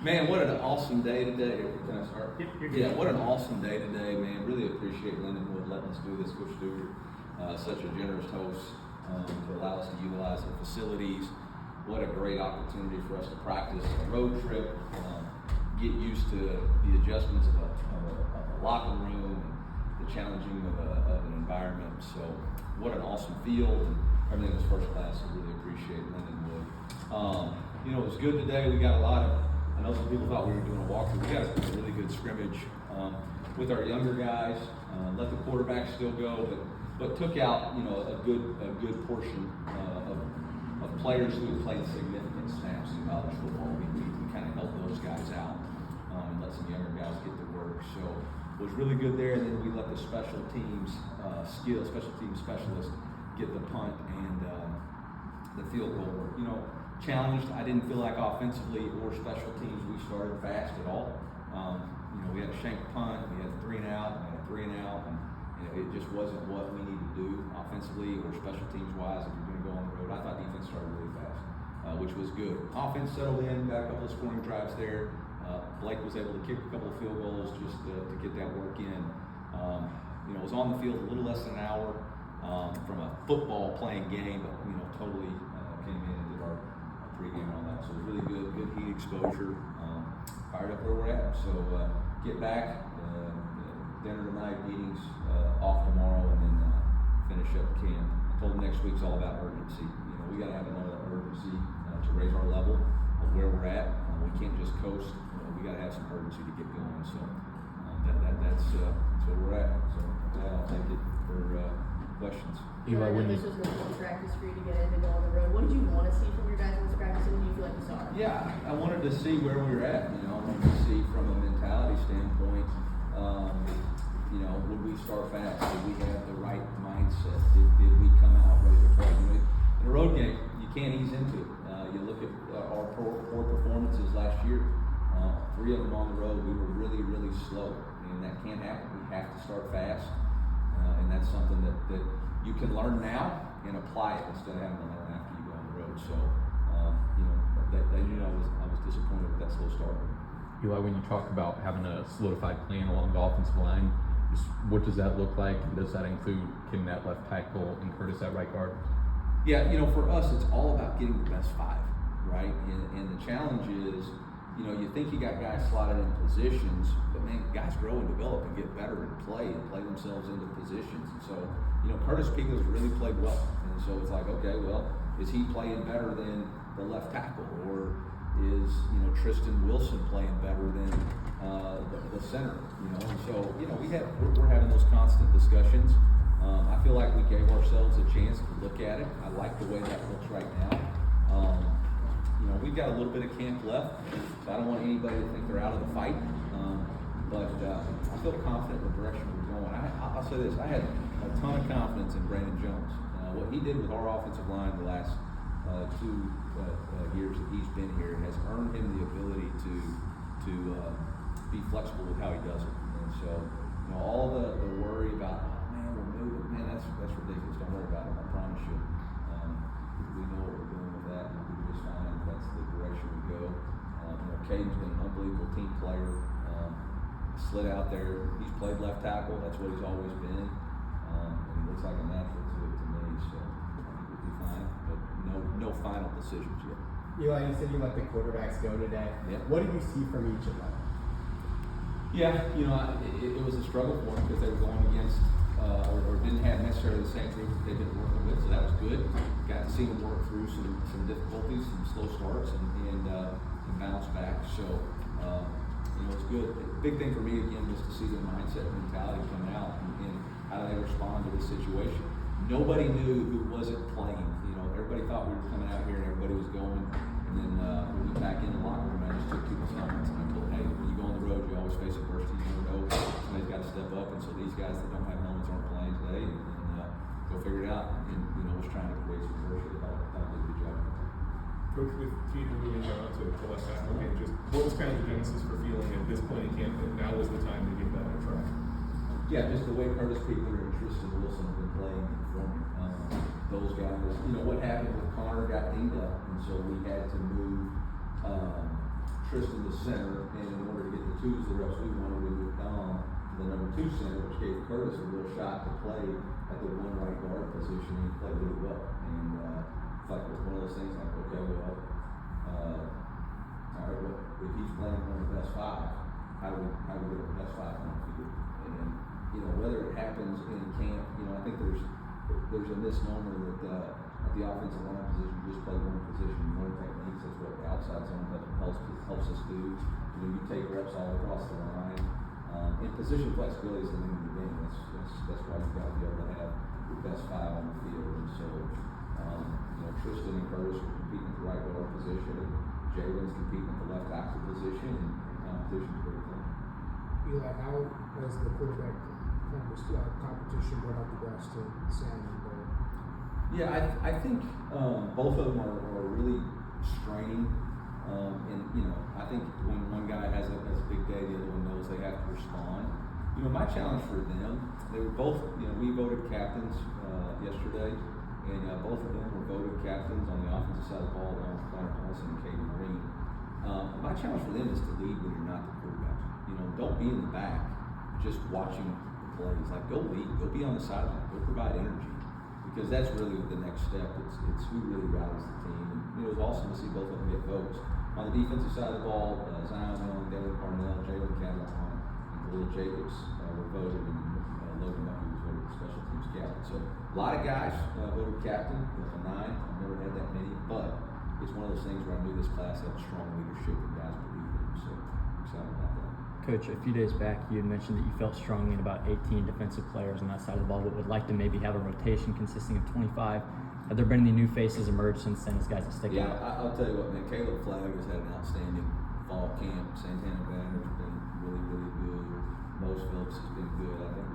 Man, what an awesome day today. Can I start? Yep, you're good. Yeah, what an awesome day today, man. Really appreciate Lindenwood letting us do this. Coach Stewart, such a generous host to allow us to utilize the facilities. What a great opportunity for us to practice a road trip, get used to the adjustments of a locker room and the challenging of an environment. So what an awesome field, and everything was first class. So really appreciate Lindenwood. It was good today. We got a lot of, I know some people thought we were doing a walkthrough. We got a really good scrimmage with our younger guys. Let the quarterback still go, but took out a good portion of players who had played significant snaps in college football. We kind of helped those guys out and let some younger guys get to work. So it was really good there. And then we let the special teams specialists get the punt and the field goal work. Challenged. I didn't feel like offensively or special teams we started fast at all. We had a shank punt, we had 3 and out, we had 3 and out, and it just wasn't what we needed to do offensively or special teams wise if you're going to go on the road. I thought defense started really fast, which was good. Offense settled in, got a couple of scoring drives there. Blake was able to kick a couple of field goals just to get that work in. Was on the field a little less than an hour from a football playing game, but totally came in and did our pregame and all that. So it was really good heat exposure. Fired up where we're at. So get back, dinner tonight, meetings off tomorrow, and then finish up camp. I told them next week's all about urgency. We got to have another urgency to raise our level of where we're at. We can't just coast. We got to have some urgency to get going. So that's where we're at. So I'll take it for questions. Eli, when this was an important practice for you to get in to go on the road, what did you want to see from your guys in this practice, and what do you feel like you saw? Yeah, I wanted to see where we were at. I wanted to see from a mentality standpoint. Would we start fast? Did we have the right mindset? Did we come out ready to play? In a road game, you can't ease into it. You look at our poor performances last year. 3 of them on the road, we were really, really slow, and that can't happen. We have to start fast, and that's something that you can learn now and apply it instead of having to learn after you go on the road. So, they knew I was disappointed with that slow start. Eli, when you talk about having a solidified plan along the offensive line, what does that look like? Does that include getting that left tackle and Curtis at right guard? Yeah, for us, it's all about getting the best 5, right? And the challenge is, you think you got guys slotted in positions, but man, guys grow and develop and get better and play themselves into positions. And so, Curtis Peagler's really played well. And so it's like, okay, well, is he playing better than the left tackle? Or is, Tristan Wilson playing better than the center? And so, we're having those constant discussions. I feel like we gave ourselves a chance to look at it. I like the way that looks right now. We've got a little bit of camp left, so I don't want anybody to think they're out of the fight. But I feel confident in the direction we're going. I'll say this, I had a ton of confidence in Brandon Jones. What he did with our offensive line the last 2 years that he's been here has earned him the ability to be flexible with how he does it. And so, all the worry about, we're moving, that's ridiculous. Don't worry about it. I promise you. We know what we're doing with that, and we'll be just fine if that's the direction we go. Caden's been an unbelievable team player. Slid out there. He's played left tackle. That's what he's always been. And he looks like a natural to me. So I think we'll be fine. But no final decisions yet. Eli, you said you let the quarterbacks go today. Yeah. What did you see from each of them? Yeah, it was a struggle for them because they were going against or didn't have necessarily the same group that they've been working with, so that was good. Got to see them work through some difficulties, some slow starts, and bounce back. So it's good. The big thing for me again was to see the mindset and mentality come out and how do they respond to this situation. Nobody knew who wasn't playing. Everybody thought we were coming out here and everybody was going. And then we went back in the locker room and I just took people's helmets and I told, hey, when you go on the road, you always face adversity. You never know. Somebody's got to step up. And so these guys that don't have helmets aren't playing today. And go figure it out. And was trying to create some inertia. I thought did a good job. Coach, with Keaton moving on to left tackle, just what was kind of the genesis for feeling at this point in camp that now was the time to give that a try? Yeah, just the way Curtis Peagler and Tristan Wilson have been playing for me. Those guys, what happened with Connor got dinged up, and so we had to move Tristan to center, and in order to get the twos, the reps we wanted, we moved Dom to the number 2 center, which gave Curtis a real shot to play at the 1 right guard position, and he played really well. And like it was one of those things like, okay, well, all right, well, if he's playing one of the best 5, how do we get the best 5 on the field? And you know, whether it happens in camp, you know, I think there's a misnomer that at the offensive line position, you just play one position, one techniques. That's what the outside zone helps us do. You know, you take reps all across the line. And position flexibility is the name of the game. That's why you got to be able to have your best 5 on the field. And so, you know, Tristan and Curtis are competing at the right guard position, and Jalen's competing at the left tackle position, and competition is very clean. Eli, how has the quarterback competition brought out the best in Sam and Bo? Yeah, I think both of them are really straining, and you know, I think when one guy has a big day, the other one knows they have to respond. You know, my challenge for them, they were both, you know, we voted captains yesterday, and both of them were voted captains on the offensive side of the ball, along with Connor Paulson and Caden Green. My challenge for them is to lead when you're not the quarterback. You know, don't be in the back just watching the plays. Like, go lead, go be on the sideline, go provide energy. Because that's really the next step. It's who really rallies the team. And you know, it was awesome to see both of them get votes. On the defensive side of the ball, Zion Young, Devin Parnell, Jalen Cadillac, and Khalil Jacobs were voted, and Logan Bucky was voted the special teams captain. So a lot of guys voted captain, 9. I've never had that many, but it's one of those things where I knew this class had strong leadership and guys believed in them. So I'm excited about that. Coach, a few days back, you had mentioned that you felt strongly in about 18 defensive players on that side of the ball, but would like to maybe have a rotation consisting of 25. Have there been any new faces emerge since then as guys that stick out? I'll tell you what, man. Caleb Flagg has had an outstanding fall camp. Santana Banner's been really, really good. Mose Phillips has been good. I think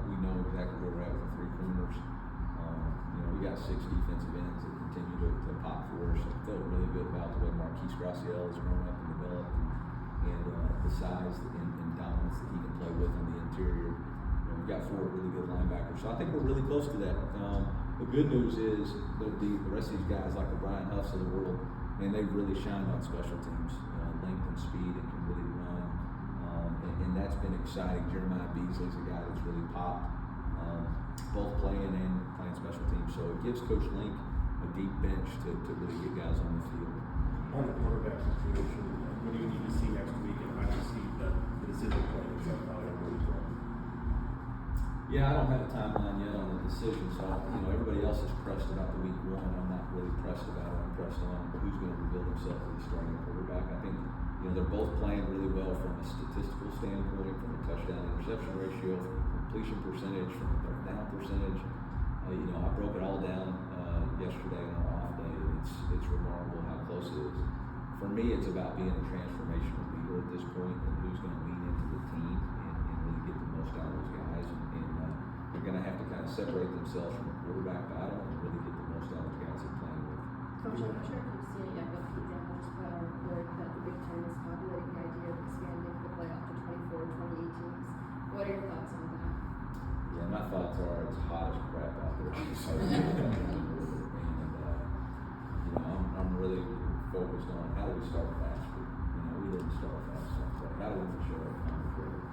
we know exactly where we're at with the 3 corners. You know, we got 6 defensive ends that continue to pop for us. I felt really good about the way Marquise Graciel has grown up and developed. And the size and dominance that he can play with on the interior. You know, we've got 4 really good linebackers, so I think we're really close to that. The good news is the rest of these guys, like the Brian Huffs of the world, man, they really shined on special teams, length and speed, and can really run. And that's been exciting. Jeremiah Beasley's a guy that's really popped, both playing and playing special teams. So it gives Coach Link a deep bench to really get guys on the field. On the quarterback situation, what do you need to see next week, and how do you see the decision point itself out of where he's from? Yeah, I don't have a timeline yet on the decision, so you know, everybody else is pressed about the week 1. I'm not really pressed about it. I'm pressed on who's going to reveal himself as the starting quarterback. I think you know they're both playing really well from a statistical standpoint, from a touchdown interception ratio, from a completion percentage, from a third down percentage. You know, I broke it all down yesterday on our off day, and it's remarkable how close it is. For me, it's about being a transformational leader at this point, and who's going to lean into the team and really get the most out of those guys. And they're going to have to kind of separate themselves from the quarterback battle and really get the most out of the guys they're playing with. Coach, I'm not sure if you've seen it yet, but the example just put on our board that the Big Ten is populating the idea of expanding the playoff to 24 or 28 teams. What are your thoughts on that? Yeah, my thoughts are it's hot as crap out there. And you know, I'm really focused on how do we start faster. You know, we didn't start fast enough. How do we show up on the quarter?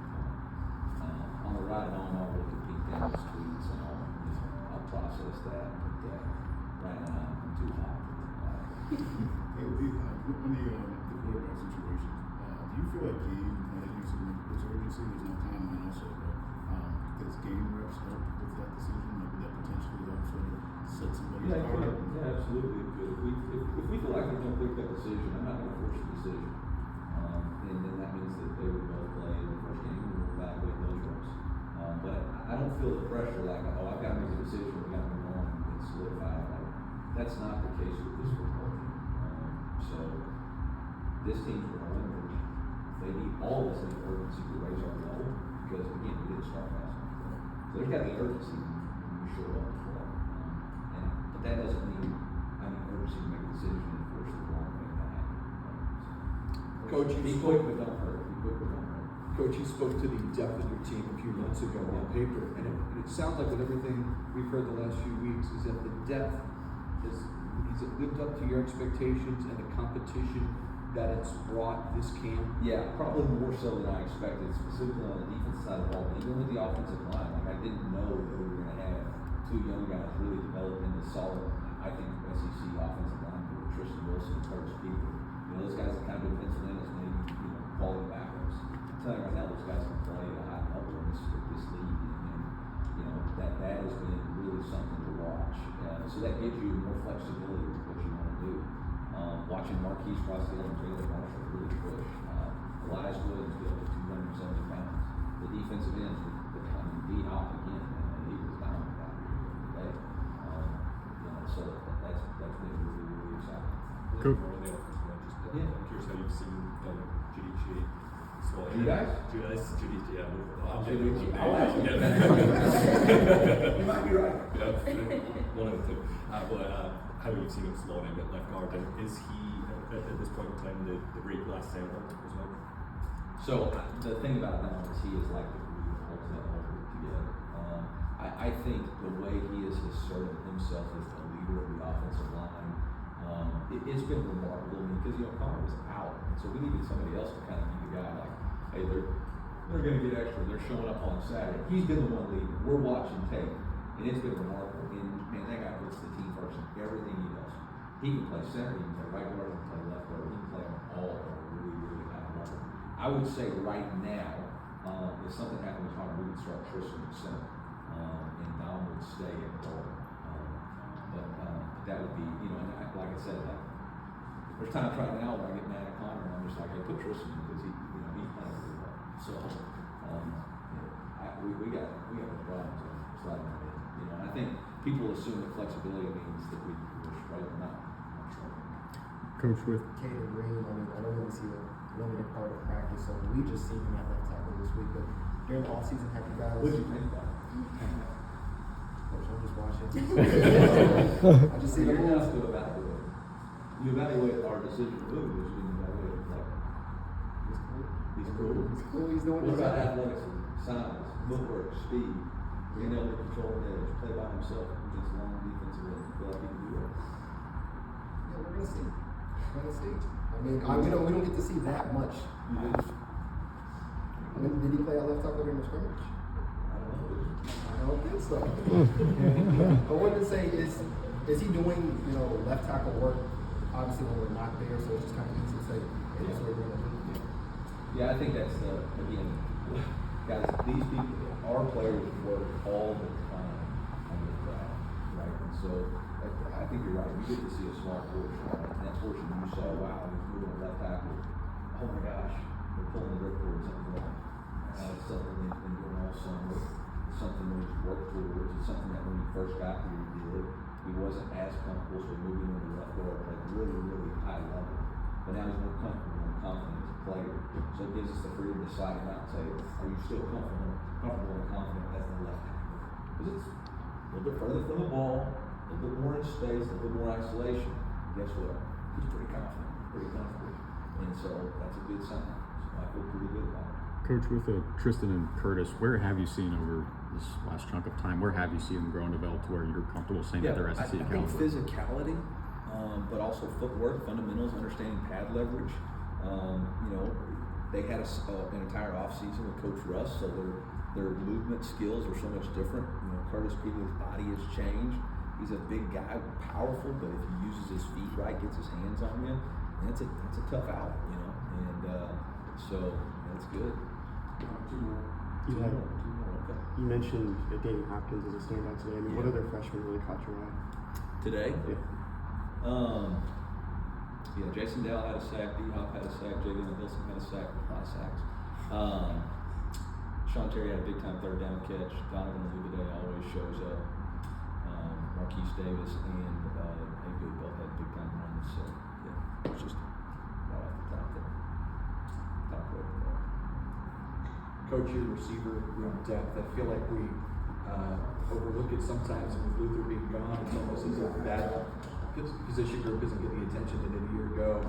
On the ride home, I'll look at Pete Daniels' tweets and I'll process that. But right now, I'm too hot. Hey, on the quarterback situation, do you feel like game, like you said, there's urgency, there's no timeline also, but does game reps help with that decision? Like, would that potentially help sort of set somebody apart? Yeah, absolutely. It could. If we feel like there's no clear-cut decision, I'm not going to force a decision. And then that means that they would both play in the first game and we'll evaluate those reps. But I don't feel the pressure like, oh, I've got to make a decision, we've got to move on and solidify it. Like, that's not the case with this football team. So this team's growing. They need all this urgency to raise our level because, again, we didn't start fast enough. So there's got to be urgency when we show up to play. But that doesn't mean I need urgency to make a decision and force the wrong way to happen. Coach, Be quick but don't hurt. Be quick but don't hurt. Coach, you spoke to the depth of your team a few months ago on paper, and it sounds like with everything we've heard the last few weeks is that the depth has it lived up to your expectations and the competition that it's brought this camp? Yeah, probably more so than I expected, specifically on the defensive side of the ball, but even with the offensive line. Like, I didn't know that we were gonna have two young guys really develop into solid, I think, SEC offensive line, with Tristan Wilson and Curtis Peeper. You know, those guys have kind of been penciled in as maybe, you know, quality backups. I'm telling you right now, those guys can play at a high level in this league, and you know, that has been really something to watch. So that gives you more flexibility with what you want to do. Watching Marquise Crossdale and Jalen Marshall really push. Elias Williams get up to 270 pounds. The defensive ends, D-Hop again, and he was dominant out here today. You know, so that's been really, really exciting. Cool. Yeah. I'm curious how you've seen Judici. Judice? Judici, yeah. I'm Judici. I'll ask you. You might be right. Yeah, one of the two. How you've seen him slot in at left guard, and is he at this point in time the great glass center as well? So the thing about Don is he is like the glue that holds that whole group together. I think the way he has asserted himself as the leader of the offensive line, it's been remarkable. I mean, because Connor was out, so we needed somebody else to kind of be the guy. Like, hey, they're going to get extra. They're showing up on Saturday. He's been the one leading. We're watching tape, and it's been remarkable. And man, that guy puts the team first in everything he does. He can play center, he can play right guard, he can play left guard, he can play them all at a really, really high level. I would say right now, if something happened with Connor, we would start Tristan at center, and Dom would stay at guard. But that would be, you know, and like I said, like, there's times right now where I get mad at Connor, and I'm just like, hey, put Tristan because he, you know, he's playing really well. So, we got no problems with sliding that in. You know, and I think people assume that flexibility means that we're struggling. Not struggling. Coach, with Caden Green, I mean, I know we didn't see a limited part of practice, so we just seen him at left tackle this week, but during the offseason, have you guys? What did you think about it? Coach, I'm just watching. I just see the You're moves. not to evaluate. You evaluate our decision to move, but you didn't evaluate like he's cool. He's cool, he's doing What his about job. athleticism, size, footwork, speed, being able to control the edge, play by himself against long defensive end? You feel like he can do that? Yeah, we're gonna see. We're gonna see. I mean, we don't get to see that much. You did. I mean, did he play a left tackle during the scrimmage? I don't know. I don't think so. I wanted to say, is he doing, you know, left tackle work, obviously when we're not there, so it's just kind of easy to say, hey, that's what we're gonna do. Yeah, I think that's again, guys, these people, our players work all the time on the craft, right? And so I think you're right. We get to see a small portion, right? And that portion you saw, wow, he's moving a left tackle. Oh my gosh, they're pulling the ripcord, something wrong. It's something they've been doing all summer. It's something that he's worked towards. It's something that when he first got here, he did. He wasn't as comfortable, so moving into left guard at a really, really high level. But now he's more comfortable and confident as a player. So it gives us the freedom to slide him out and say, are you still comfortable and confident as the left tackle? Because it's a little bit further from the ball, a little bit more in space, a little bit more isolation. Guess what? He's pretty confident, pretty comfortable. And so that's a good sign. So I feel pretty good about it. Coach, with Tristan and Curtis, where have you seen over this last chunk of time? Where have you seen them grow and develop to where you're comfortable saying that they're SEC I think caliber? physicality, but also footwork, fundamentals, understanding pad leverage. You know, they had an entire offseason with Coach Russ, so their movement skills are so much different. You know, Curtis Peeper's body has changed. He's a big guy, powerful, but if he uses his feet right, gets his hands on you, that's a tough out, you know. And so that's good. Two more. Two more, okay. You mentioned Danny Hopkins as a standout today. I mean, what Yeah. other freshmen really caught your eye? Today? Yeah. Yeah, Jason Dell had a sack, D-Hop had a sack, Jalen Wilson had a sack, a lot of sacks. Sean Terry had a big time third down catch. Donovan Olubade always shows up. Marquise Davis and Haygood both had big time runs. So yeah, it's just right off the top there. Top row there. Coach, your receiver room depth, I feel like we overlook it sometimes, and with Luther being gone, it's almost as if that position group isn't getting the attention that it did a year ago.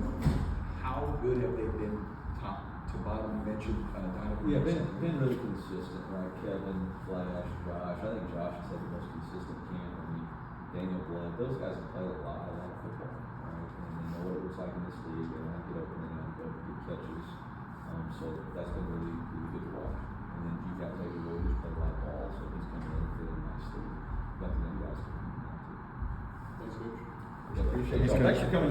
How good have they been top to bottom? You mentioned Donovan. Yeah, been really consistent, right? Kevin, Flash, Josh. I think Josh has had the most consistent camp. I mean, Daniel Blood. Those guys have played a lot of football, right? And they know what it looks like in this league. They want to get open in that's been really, really good to watch. And then you got David Williams play a lot of ball, so he's coming in and fitting nicely. Got the young guys coming in now too. Thanks, Coach. Yeah, appreciate Thanks, y'all. Coach. Thanks for coming